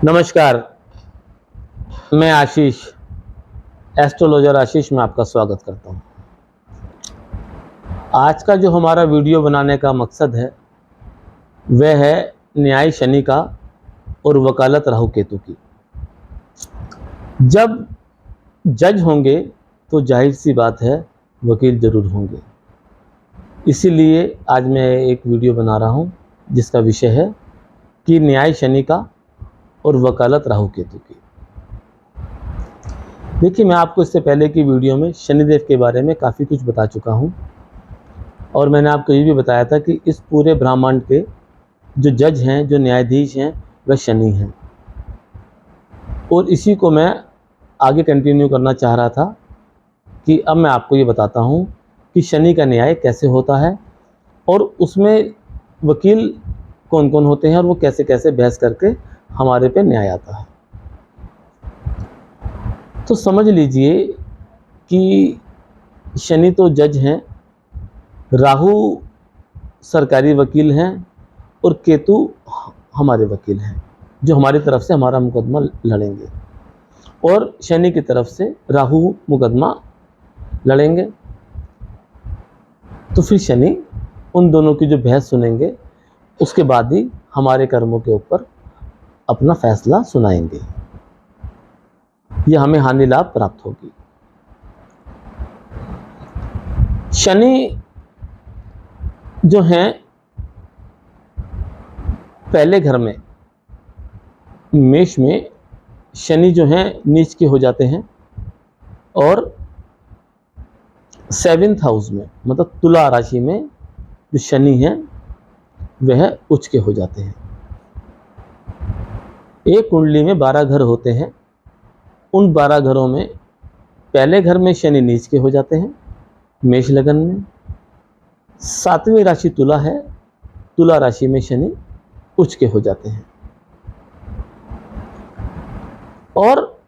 नमस्कार। मैं आशीष, एस्ट्रोलॉजर आशीष में आपका स्वागत करता हूं। आज का जो हमारा वीडियो बनाने का मकसद है वह है न्याय शनि का और वकालत राहु केतु की। जब जज होंगे तो जाहिर सी बात है वकील जरूर होंगे। इसीलिए आज मैं एक वीडियो बना रहा हूं जिसका विषय है कि न्याय शनि का और वकालत राहु केतु की। देखिए, मैं आपको इससे पहले की वीडियो में शनिदेव के बारे में काफ़ी कुछ बता चुका हूं और मैंने आपको ये भी बताया था कि इस पूरे ब्रह्मांड के जो जज हैं, जो न्यायाधीश हैं, वह शनि हैं। और इसी को मैं आगे कंटिन्यू करना चाह रहा था कि अब मैं आपको ये बताता हूं कि शनि का न्याय कैसे होता है और उसमें वकील कौन कौन होते हैं और वो कैसे कैसे बहस करके हमारे पे न्याय आता है। तो समझ लीजिए कि शनि तो जज हैं, राहु सरकारी वकील हैं और केतु हमारे वकील हैं जो हमारी तरफ से हमारा मुकदमा लड़ेंगे और शनि की तरफ से राहु मुकदमा लड़ेंगे। तो फिर शनि उन दोनों की जो बहस सुनेंगे उसके बाद ही हमारे कर्मों के ऊपर अपना फैसला सुनाएंगे या हमें हानि लाभ प्राप्त होगी। शनि जो हैं पहले घर में मेष में शनि जो हैं नीच के हो जाते हैं और 7th हाउस में मतलब तुला राशि में जो शनि है वह उच्च के हो जाते हैं। एक कुंडली में 12 घर होते हैं। उन 12 घरों में पहले घर में शनि नीच के हो जाते हैं मेष लगन में। 7वीं राशि तुला है, तुला राशि में शनि उच्च के हो जाते हैं और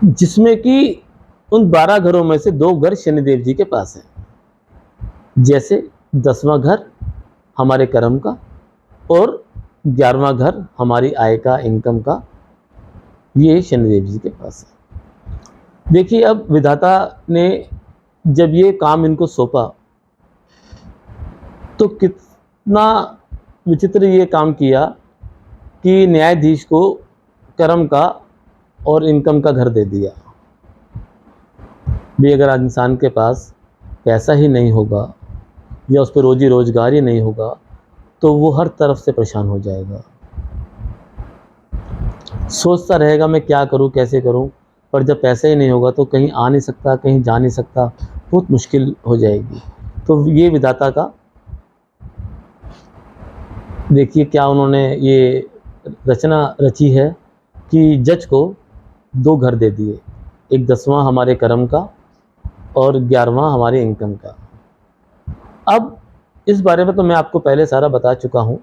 जिसमें कि उन 12 घरों में से 2 घर शनिदेव जी के पास हैं। जैसे 10वां घर हमारे कर्म का और 11वां घर हमारी आय का, इनकम का, ये शनिदेव जी के पास है। देखिए, अब विधाता ने जब ये काम इनको सौंपा तो कितना विचित्र ये काम किया कि न्यायाधीश को कर्म का और इनकम का घर दे दिया। भी अगर इंसान के पास पैसा ही नहीं होगा या उस पर रोजी रोजगार ही नहीं होगा तो वो हर तरफ से परेशान हो जाएगा। सोचता रहेगा मैं क्या करूं, कैसे करूं, पर जब पैसा ही नहीं होगा तो कहीं आ नहीं सकता, कहीं जा नहीं सकता, बहुत मुश्किल हो जाएगी। तो ये विधाता का देखिए क्या उन्होंने ये रचना रची है कि जज को 2 घर दे दिए, एक 10वां हमारे कर्म का और 11वां हमारे इनकम का। अब इस बारे में तो मैं आपको पहले सारा बता चुका हूँ।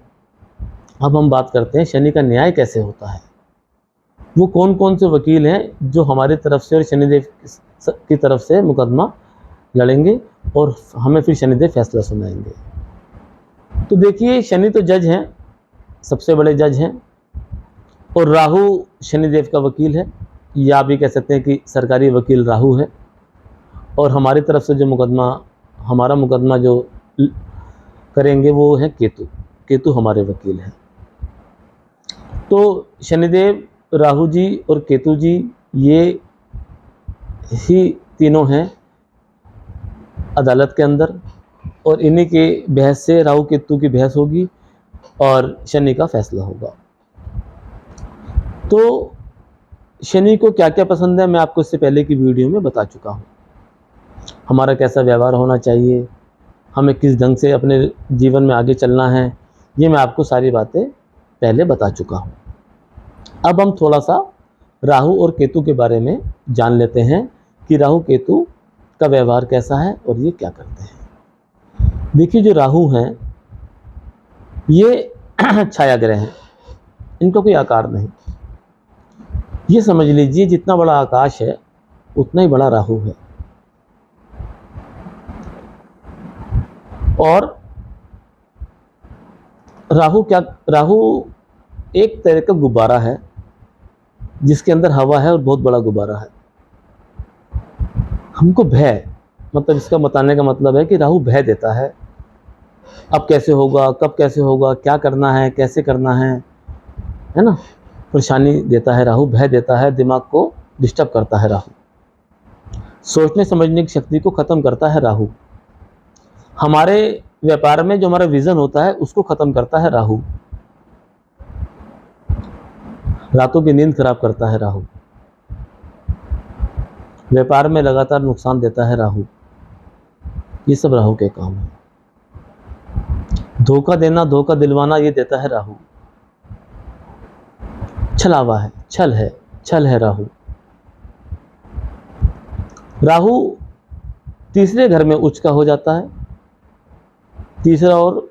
अब हम बात करते हैं शनि का न्याय कैसे होता है। वो कौन कौन से वकील हैं जो हमारी तरफ से और शनिदेव की तरफ से मुकदमा लड़ेंगे और हमें फिर शनिदेव फैसला सुनाएंगे। तो देखिए, शनि तो जज हैं, सबसे बड़े जज हैं और राहु शनिदेव का वकील है, या भी कह सकते हैं कि सरकारी वकील राहु है। और हमारी तरफ से जो हमारा मुकदमा जो करेंगे वो है केतु। केतु हमारे वकील हैं। तो शनिदेव, राहु जी और केतु जी ये ही तीनों हैं अदालत के अंदर और इन्हीं के बहस से राहु केतु की बहस होगी और शनि का फैसला होगा। तो शनि को क्या क्या पसंद है मैं आपको इससे पहले की वीडियो में बता चुका हूँ। हमारा कैसा व्यवहार होना चाहिए, हमें किस ढंग से अपने जीवन में आगे चलना है, ये मैं आपको सारी बातें पहले बता चुका हूँ। अब हम थोड़ा सा राहु और केतु के बारे में जान लेते हैं कि राहु केतु का व्यवहार कैसा है और ये क्या करते हैं। देखिए, जो राहु हैं ये छाया ग्रह हैं, इनका कोई आकार नहीं। ये समझ लीजिए जितना बड़ा आकाश है उतना ही बड़ा राहु है। और राहु एक तरह का गुब्बारा है जिसके अंदर हवा है और बहुत बड़ा गुब्बारा है। हमको भय, मतलब इसका बताने का मतलब है कि राहु भय देता है। अब कैसे होगा, कब कैसे होगा, क्या करना है, कैसे करना है ना, परेशानी देता है राहु, भय देता है, दिमाग को डिस्टर्ब करता है राहु, सोचने समझने की शक्ति को खत्म करता है राहु, हमारे व्यापार में जो हमारा विजन होता है उसको खत्म करता है राहु, रातों की नींद खराब करता है राहु, व्यापार में लगातार नुकसान देता है राहु। ये सब राहु के काम है। धोखा देना, धोखा दिलवाना, ये देता है राहु। छलावा है, छल है राहु। राहु तीसरे घर में उच्च का हो जाता है, तीसरा और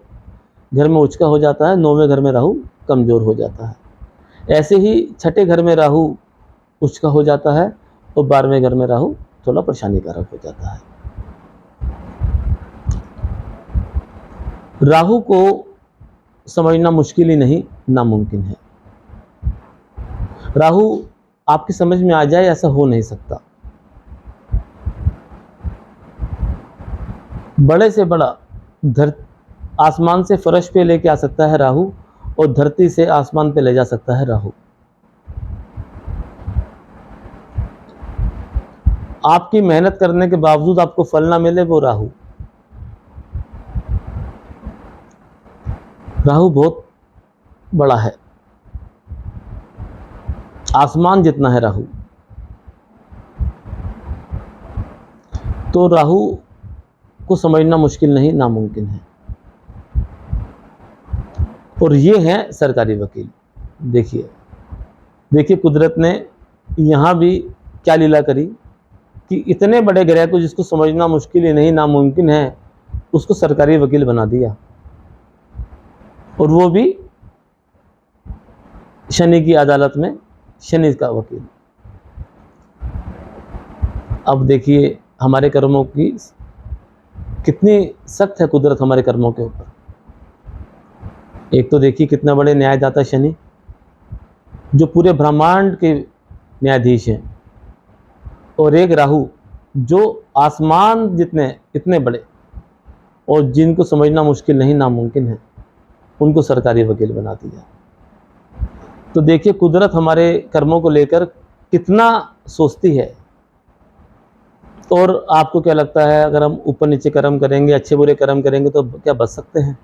घर में उच्च का हो जाता है, 9वें घर में राहु कमजोर हो जाता है। ऐसे ही छठे घर में राहु उच्च का हो जाता है और 12वें घर में राहु थोड़ा परेशानी कारक हो जाता है। राहु को समझना मुश्किल ही नहीं, नामुमकिन है। राहु आपकी समझ में आ जाए ऐसा हो नहीं सकता। बड़े से बड़ा आसमान से फर्श पे लेके आ सकता है राहु और धरती से आसमान पे ले जा सकता है राहु। आपकी मेहनत करने के बावजूद आपको फल ना मिले, वो राहु। राहु बहुत बड़ा है, आसमान जितना है राहु। तो राहु को समझना मुश्किल नहीं, नामुमकिन है। और ये हैं सरकारी वकील। देखिए कुदरत ने यहाँ भी क्या लीला करी कि इतने बड़े ग्रह को जिसको समझना मुश्किल ही नहीं, नामुमकिन है, उसको सरकारी वकील बना दिया, और वो भी शनि की अदालत में, शनि का वकील। अब देखिए हमारे कर्मों की कितनी सख्त है कुदरत हमारे कर्मों के ऊपर। एक तो देखिए कितना बड़े न्यायदाता शनि, जो पूरे ब्रह्मांड के न्यायाधीश हैं, और एक राहु जो आसमान जितने इतने बड़े और जिनको समझना मुश्किल नहीं, नामुमकिन है, उनको सरकारी वकील बना दिया। तो देखिए कुदरत हमारे कर्मों को लेकर कितना सोचती है। और आपको क्या लगता है, अगर हम ऊपर नीचे कर्म करेंगे, अच्छे बुरे कर्म करेंगे, तो क्या बच सकते हैं?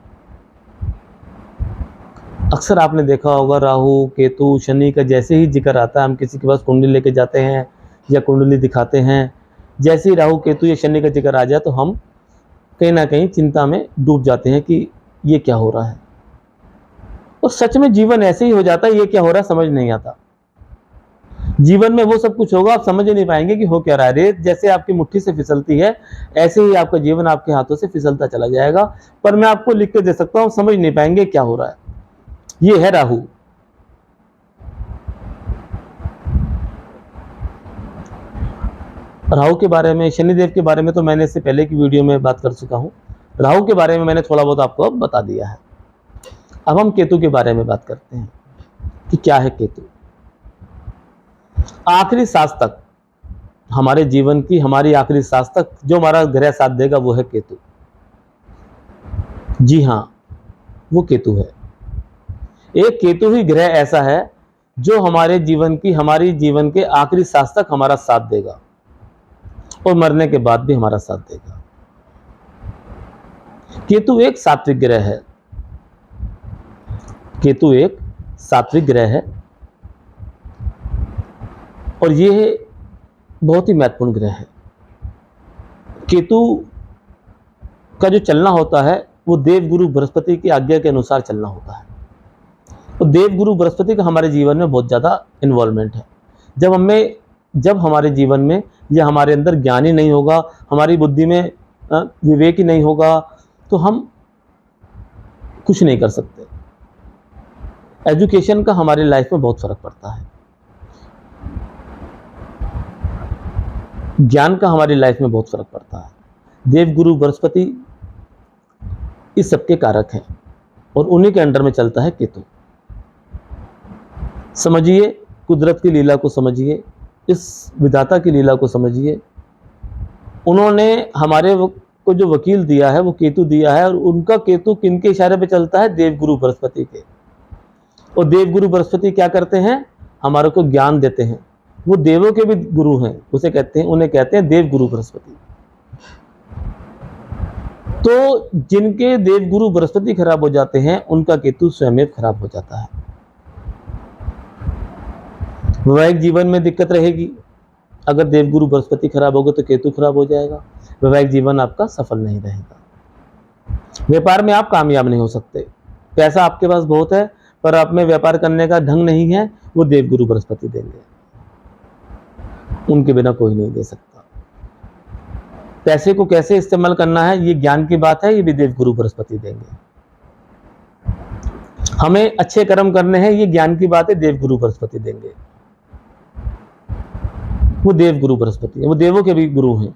अक्सर आपने देखा होगा राहु केतु शनि का जैसे ही जिक्र आता है, हम किसी के पास कुंडली लेके जाते हैं या कुंडली दिखाते हैं, जैसे ही राहु केतु या शनि का जिक्र आ जाए तो हम कहीं ना कहीं चिंता में डूब जाते हैं कि ये क्या हो रहा है। और सच में जीवन ऐसे ही हो जाता है, ये क्या हो रहा है समझ नहीं आता। जीवन में वो सब कुछ होगा, आप समझ ही नहीं पाएंगे कि हो क्या रहा है। रेत जैसे आपकी मुट्ठी से फिसलती है, ऐसे ही आपका जीवन आपके हाथों से फिसलता चला जाएगा। पर मैं आपको लिख के दे सकता हूँ, समझ नहीं पाएंगे क्या हो रहा है। ये है राहु। राहु के बारे में, शनिदेव के बारे में तो मैंने इससे पहले की वीडियो में बात कर चुका हूं। राहु के बारे में मैंने थोड़ा बहुत आपको अब बता दिया है। अब हम केतु के बारे में बात करते हैं कि क्या है केतु। आखिरी सांस तक, हमारे जीवन की हमारी आखिरी सांस तक जो हमारा ग्रह साथ देगा वो है केतु। जी हाँ, वो केतु है। एक केतु ही ग्रह ऐसा है जो हमारे जीवन की, हमारी जीवन के आखिरी सांस तक हमारा साथ देगा और मरने के बाद भी हमारा साथ देगा। केतु एक सात्विक ग्रह है। केतु एक सात्विक ग्रह है और ये बहुत ही महत्वपूर्ण ग्रह है। केतु का जो चलना होता है वो देवगुरु बृहस्पति की आज्ञा के अनुसार चलना होता है। तो देवगुरु बृहस्पति का हमारे जीवन में बहुत ज़्यादा इन्वॉल्वमेंट है। जब हमारे जीवन में या हमारे अंदर ज्ञान ही नहीं होगा, हमारी बुद्धि में विवेक ही नहीं होगा, तो हम कुछ नहीं कर सकते। एजुकेशन का हमारी लाइफ में बहुत फर्क पड़ता है, ज्ञान का हमारी लाइफ में बहुत फर्क पड़ता है। देवगुरु बृहस्पति इस सबके कारक हैं और उन्हीं के अंडर में चलता है केतु। समझिए, कुदरत की लीला को समझिए, इस विधाता की लीला को समझिए। उन्होंने हमारे को जो वकील दिया है वो केतु दिया है, और उनका केतु किनके इशारे पे चलता है? देवगुरु बृहस्पति के। और देवगुरु बृहस्पति क्या करते हैं? हमारे को ज्ञान देते हैं। वो देवों के भी गुरु हैं, उन्हें कहते हैं देवगुरु बृहस्पति। तो जिनके देवगुरु बृहस्पति खराब हो जाते हैं उनका केतु स्वयं खराब हो जाता है। वैवाहिक जीवन में दिक्कत रहेगी, अगर देवगुरु बृहस्पति खराब होगा तो केतु खराब हो जाएगा, वैवाहिक जीवन आपका सफल नहीं रहेगा। व्यापार में आप कामयाब नहीं हो सकते, पैसा आपके पास बहुत है पर आप में व्यापार करने का ढंग नहीं है, वो देवगुरु बृहस्पति देंगे, उनके बिना कोई नहीं दे सकता। पैसे को कैसे इस्तेमाल करना है ये ज्ञान की बात है, ये भी देवगुरु बृहस्पति देंगे। हमें अच्छे कर्म करने हैं, ये ज्ञान की बात है, देवगुरु बृहस्पति देंगे। वो देवगुरु बृहस्पति है, वो देवों के भी गुरु हैं।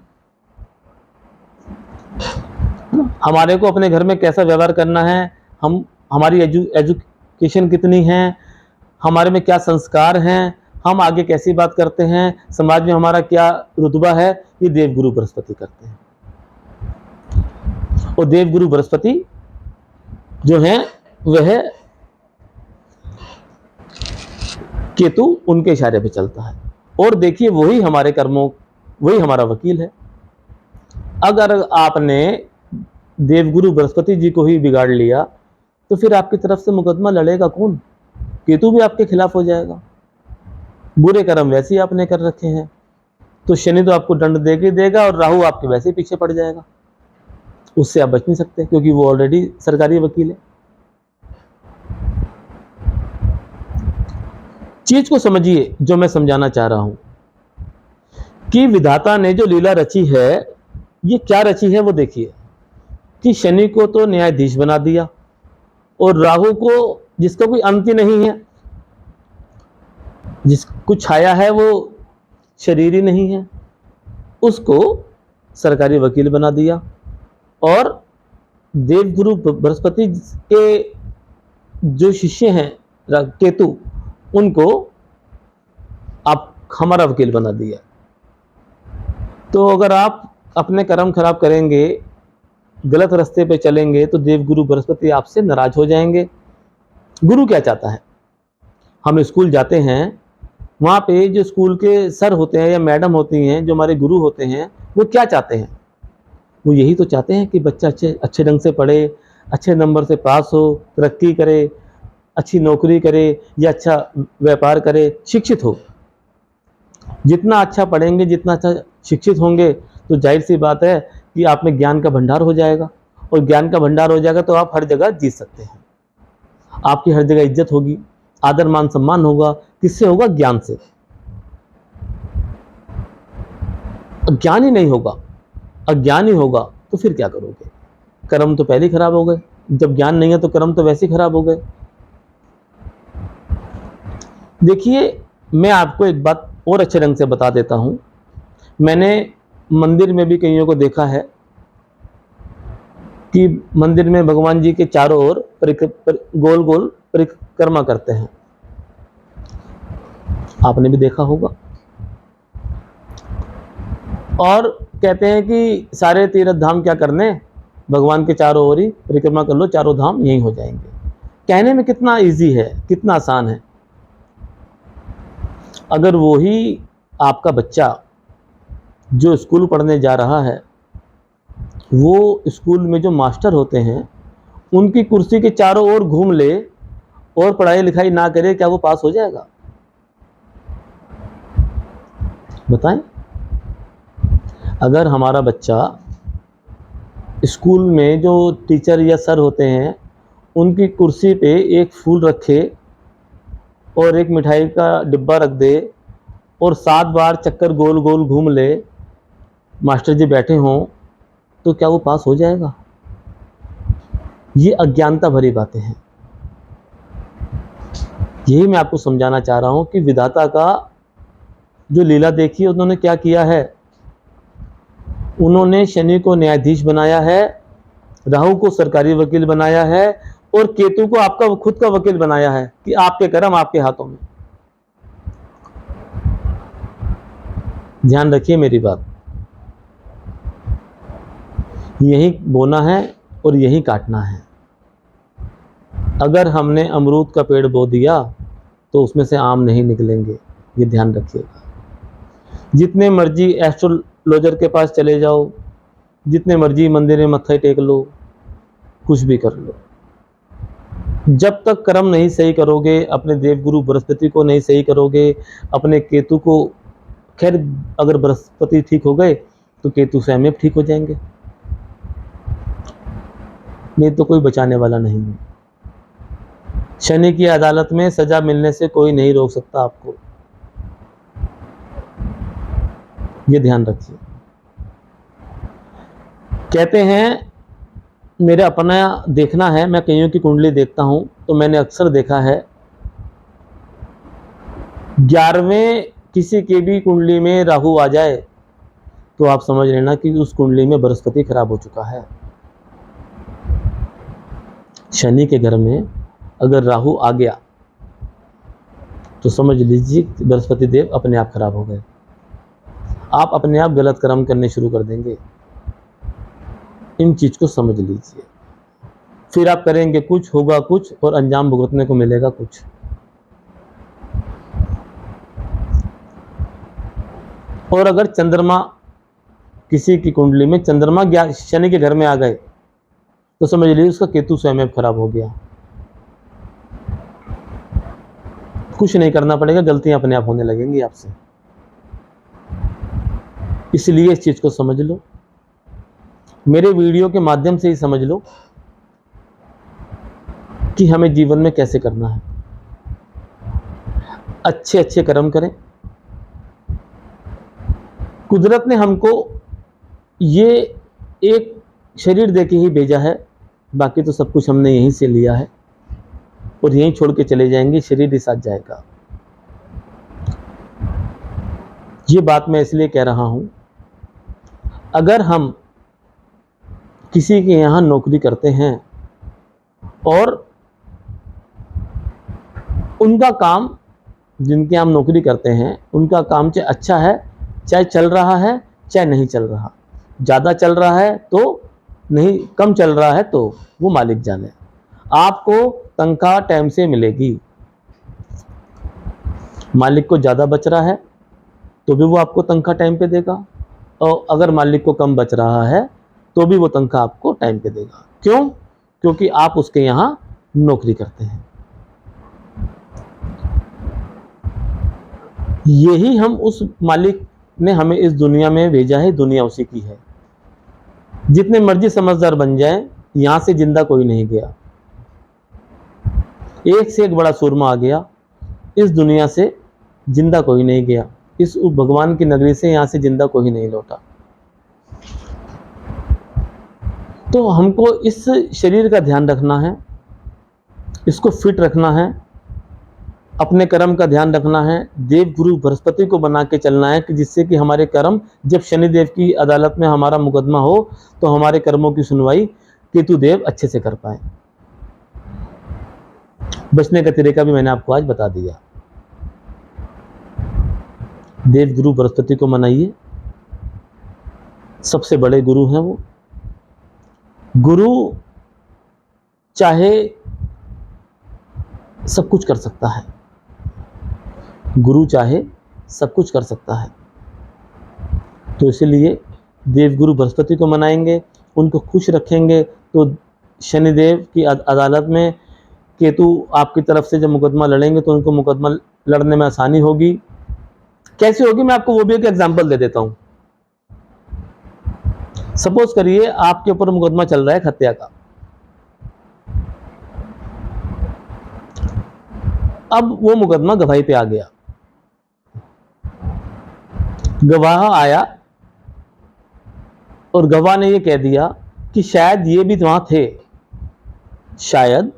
हमारे को अपने घर में कैसा व्यवहार करना है, हमारी एजुकेशन कितनी है, हमारे में क्या संस्कार हैं, हम आगे कैसी बात करते हैं, समाज में हमारा क्या रुतबा है, ये देवगुरु बृहस्पति करते हैं। और देवगुरु बृहस्पति जो है वह केतु उनके इशारे पे चलता है। और देखिए वही हमारे कर्मों, वही हमारा वकील है। अगर आपने देवगुरु बृहस्पति जी को ही बिगाड़ लिया तो फिर आपकी तरफ से मुकदमा लड़ेगा कौन? केतु भी आपके खिलाफ हो जाएगा। बुरे कर्म वैसे ही आपने कर रखे हैं, तो शनि तो आपको दंड देके देगा और राहु आपके वैसे ही पीछे पड़ जाएगा, उससे आप बच नहीं सकते क्योंकि वो ऑलरेडी सरकारी वकील है। चीज को समझिए जो मैं समझाना चाह रहा हूं कि विधाता ने जो लीला रची है ये क्या रची है वो देखिए कि शनि को तो न्यायाधीश बना दिया और राहु को, जिसका कोई अंत ही नहीं है, जिसको छाया है वो शरीर ही नहीं है, उसको सरकारी वकील बना दिया। और देवगुरु बृहस्पति के जो शिष्य हैं केतु, उनको आप हमारा वकील बना दिया। तो अगर आप अपने कर्म खराब करेंगे, गलत रास्ते पे चलेंगे तो देवगुरु बृहस्पति आपसे नाराज हो जाएंगे। गुरु क्या चाहता है? हम स्कूल जाते हैं, वहाँ पे जो स्कूल के सर होते हैं या मैडम होती हैं, जो हमारे गुरु होते हैं, वो क्या चाहते हैं? वो यही तो चाहते हैं कि बच्चा अच्छे ढंग से पढ़े, अच्छे नंबर से पास हो, तरक्की करे, अच्छी नौकरी करे या अच्छा व्यापार करे, शिक्षित हो। जितना अच्छा पढ़ेंगे, जितना अच्छा शिक्षित होंगे तो जाहिर सी बात है कि आप में ज्ञान का भंडार हो जाएगा, और ज्ञान का भंडार हो जाएगा तो आप हर जगह जीत सकते हैं। आपकी हर जगह इज्जत होगी, आदर मान सम्मान होगा। किससे होगा? ज्ञान से। ज्ञान ही नहीं होगा, अज्ञान ही होगा तो फिर क्या करोगे? कर्म तो पहले ही खराब हो गए। जब ज्ञान नहीं है तो कर्म तो वैसे ही खराब हो गए। देखिए मैं आपको एक बात और अच्छे ढंग से बता देता हूं। मैंने मंदिर में भी कईयों को देखा है कि मंदिर में भगवान जी के चारों ओर गोल गोल परिक्रमा करते हैं, आपने भी देखा होगा। और कहते हैं कि सारे तीर्थ धाम क्या करने, भगवान के चारों ओर ही परिक्रमा कर लो, चारों धाम यही हो जाएंगे। कहने में कितना इजी है, कितना आसान है। अगर वो ही आपका बच्चा जो स्कूल पढ़ने जा रहा है, वो स्कूल में जो मास्टर होते हैं उनकी कुर्सी के चारों ओर घूम ले और पढ़ाई लिखाई ना करे, क्या वो पास हो जाएगा? बताएं। अगर हमारा बच्चा स्कूल में जो टीचर या सर होते हैं उनकी कुर्सी पे एक फूल रखे और एक मिठाई का डिब्बा रख दे और 7 बार चक्कर गोल गोल घूम ले, मास्टर जी बैठे हों, तो क्या वो पास हो जाएगा? ये अज्ञानता भरी बातें हैं। यही मैं आपको समझाना चाह रहा हूं कि विधाता का जो लीला देखिए, उन्होंने क्या किया है। उन्होंने शनि को न्यायाधीश बनाया है, राहु को सरकारी वकील बनाया है और केतु को आपका खुद का वकील बनाया है कि आपके कर्म आपके हाथों में। ध्यान रखिए मेरी बात, यही बोना है और यही काटना है। अगर हमने अमरूद का पेड़ बो दिया तो उसमें से आम नहीं निकलेंगे, ये ध्यान रखिएगा। जितने मर्जी एस्ट्रोलॉजर के पास चले जाओ, जितने मर्जी मंदिर में मत्था टेक लो, कुछ भी कर लो, जब तक कर्म नहीं सही करोगे, अपने देवगुरु बृहस्पति को नहीं सही करोगे, अपने केतु को, खैर अगर बृहस्पति ठीक हो गए तो केतु स्वयं में ठीक हो जाएंगे, नहीं तो कोई बचाने वाला नहीं है। शनि की अदालत में सजा मिलने से कोई नहीं रोक सकता आपको, ये ध्यान रखिए। कहते हैं, मेरे अपना देखना है, मैं कईयों की कुंडली देखता हूं तो मैंने अक्सर देखा है 11वें किसी के भी कुंडली में राहु आ जाए तो आप समझ लेना कि उस कुंडली में बृहस्पति खराब हो चुका है। शनि के घर में अगर राहु आ गया तो समझ लीजिए बृहस्पति देव अपने आप खराब हो गए, आप अपने आप गलत कर्म करने शुरू कर देंगे। इन चीज को समझ लीजिए, फिर आप करेंगे कुछ, होगा कुछ और अंजाम भुगतने को मिलेगा कुछ। और अगर चंद्रमा किसी की कुंडली में चंद्रमा शनि के घर में आ गए तो समझ लीजिए उसका केतु स्वयं खराब हो गया, कुछ नहीं करना पड़ेगा, गलतियां अपने आप होने लगेंगी आपसे। इसलिए इस चीज को समझ लो, मेरे वीडियो के माध्यम से ही समझ लो कि हमें जीवन में कैसे करना है। अच्छे अच्छे कर्म करें। कुदरत ने हमको ये एक शरीर दे के ही भेजा है, बाकी तो सब कुछ हमने यहीं से लिया है और यहीं छोड़ के चले जाएंगे, शरीर ही साथ जाएगा। ये बात मैं इसलिए कह रहा हूं, अगर हम किसी के यहाँ नौकरी करते हैं और उनका काम, जिनके हम नौकरी करते हैं उनका काम चाहे अच्छा है, चाहे चल रहा है, चाहे नहीं चल रहा, ज़्यादा चल रहा है तो नहीं, कम चल रहा है तो वो मालिक जाने, आपको तनख्वाह टाइम से मिलेगी। मालिक को ज़्यादा बच रहा है तो भी वो आपको तनख्वाह टाइम पे देगा, और अगर मालिक को कम बच रहा है तो भी वो तनख्वाह आपको टाइम पे देगा। क्यों? क्योंकि आप उसके यहाँ नौकरी करते हैं। यही हम उस मालिक ने हमें इस दुनिया में भेजा है, दुनिया उसी की है। जितने मर्जी समझदार बन जाएं, यहां से जिंदा कोई नहीं गया। एक से एक बड़ा सूरमा आ गया, इस दुनिया से जिंदा कोई नहीं गया, इस भगवान की नगरी से यहां से जिंदा कोई नहीं लौटा। तो हमको इस शरीर का ध्यान रखना है, इसको फिट रखना है, अपने कर्म का ध्यान रखना है, देव गुरु बृहस्पति को बना के चलना है कि जिससे कि हमारे कर्म, जब शनिदेव की अदालत में हमारा मुकदमा हो तो हमारे कर्मों की सुनवाई केतु देव अच्छे से कर पाए। बचने का तरीका भी मैंने आपको आज बता दिया। देव गुरु बृहस्पति को मनाइए, सबसे बड़े गुरु हैं वो। गुरु चाहे सब कुछ कर सकता है, गुरु चाहे सब कुछ कर सकता है। तो इसलिए देवगुरु बृहस्पति को मनाएंगे, उनको खुश रखेंगे तो शनिदेव की अदालत में केतु आपकी तरफ से जब मुकदमा लड़ेंगे तो उनको मुकदमा लड़ने में आसानी होगी। कैसे होगी, मैं आपको वो भी एक एग्जांपल दे देता हूं। सपोज करिए आपके ऊपर मुकदमा चल रहा है हत्या का, अब वो मुकदमा गवाही पे आ गया, गवाह आया और गवाह ने ये कह दिया कि शायद ये भी वहां थे, शायद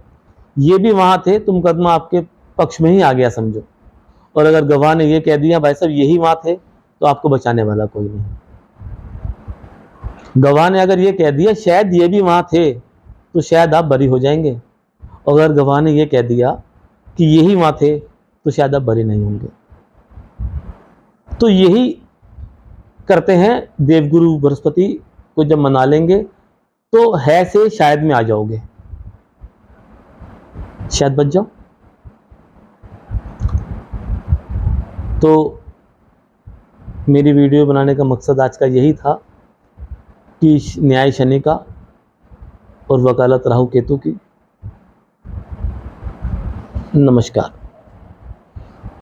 ये भी वहां थे, तो मुकदमा आपके पक्ष में ही आ गया समझो। और अगर गवाह ने ये कह दिया भाई साहब यही वहां थे, तो आपको बचाने वाला कोई नहीं। गवाह ने अगर ये कह दिया शायद ये भी वहां थे, तो शायद आप बरी हो जाएंगे, और अगर गवाह ने ये कह दिया कि यही वहां थे तो शायद आप बरी नहीं होंगे। तो यही करते हैं, देवगुरु बृहस्पति को जब मना लेंगे तो है से शायद में आ जाओगे, शायद बच जाओ। तो मेरी वीडियो बनाने का मकसद आज का यही था कि न्याय शनि का और वकालत राहु केतु की। नमस्कार।